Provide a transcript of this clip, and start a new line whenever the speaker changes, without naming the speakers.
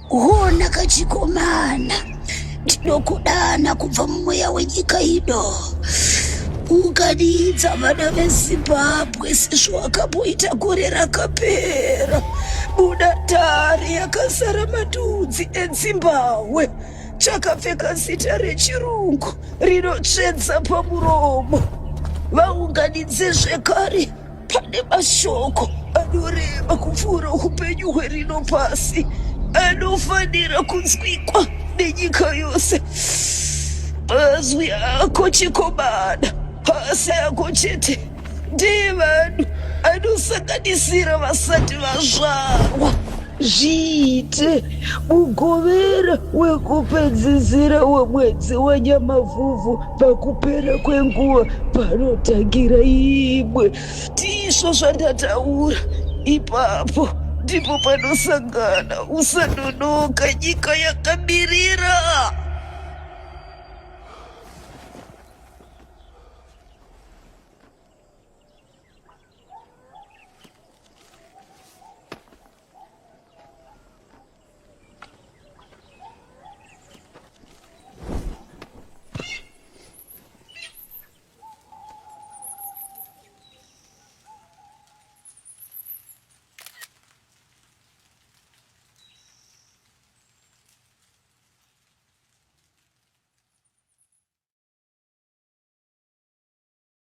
Hona kachikomana ndinokudana kubva mumweya wenyika ino. Unganidza vana veZimbabwe sezvawakamboita gore rakapera mudatare yakazara matudzi eZimbabwe. Chakapfeka zita rechirungu rinotsvedza pamuromo. Vaunganidze zvekare, pane mashoko anorema kupfuura upenyu hwerino pasi anofanira kunzwikwa nenyika yose. Mazwi ako chikomana hasi ako chete ndevanhu anosanganisira vasati vazvarwa. Zviite mugovera wekupedzisira wemwedzi weNyamavhuvhu pakupera kwenguva panotangira imwe. Ndizvo zvandataura. Ipapo ndipo panosangana usanonoka nyika yakamirira.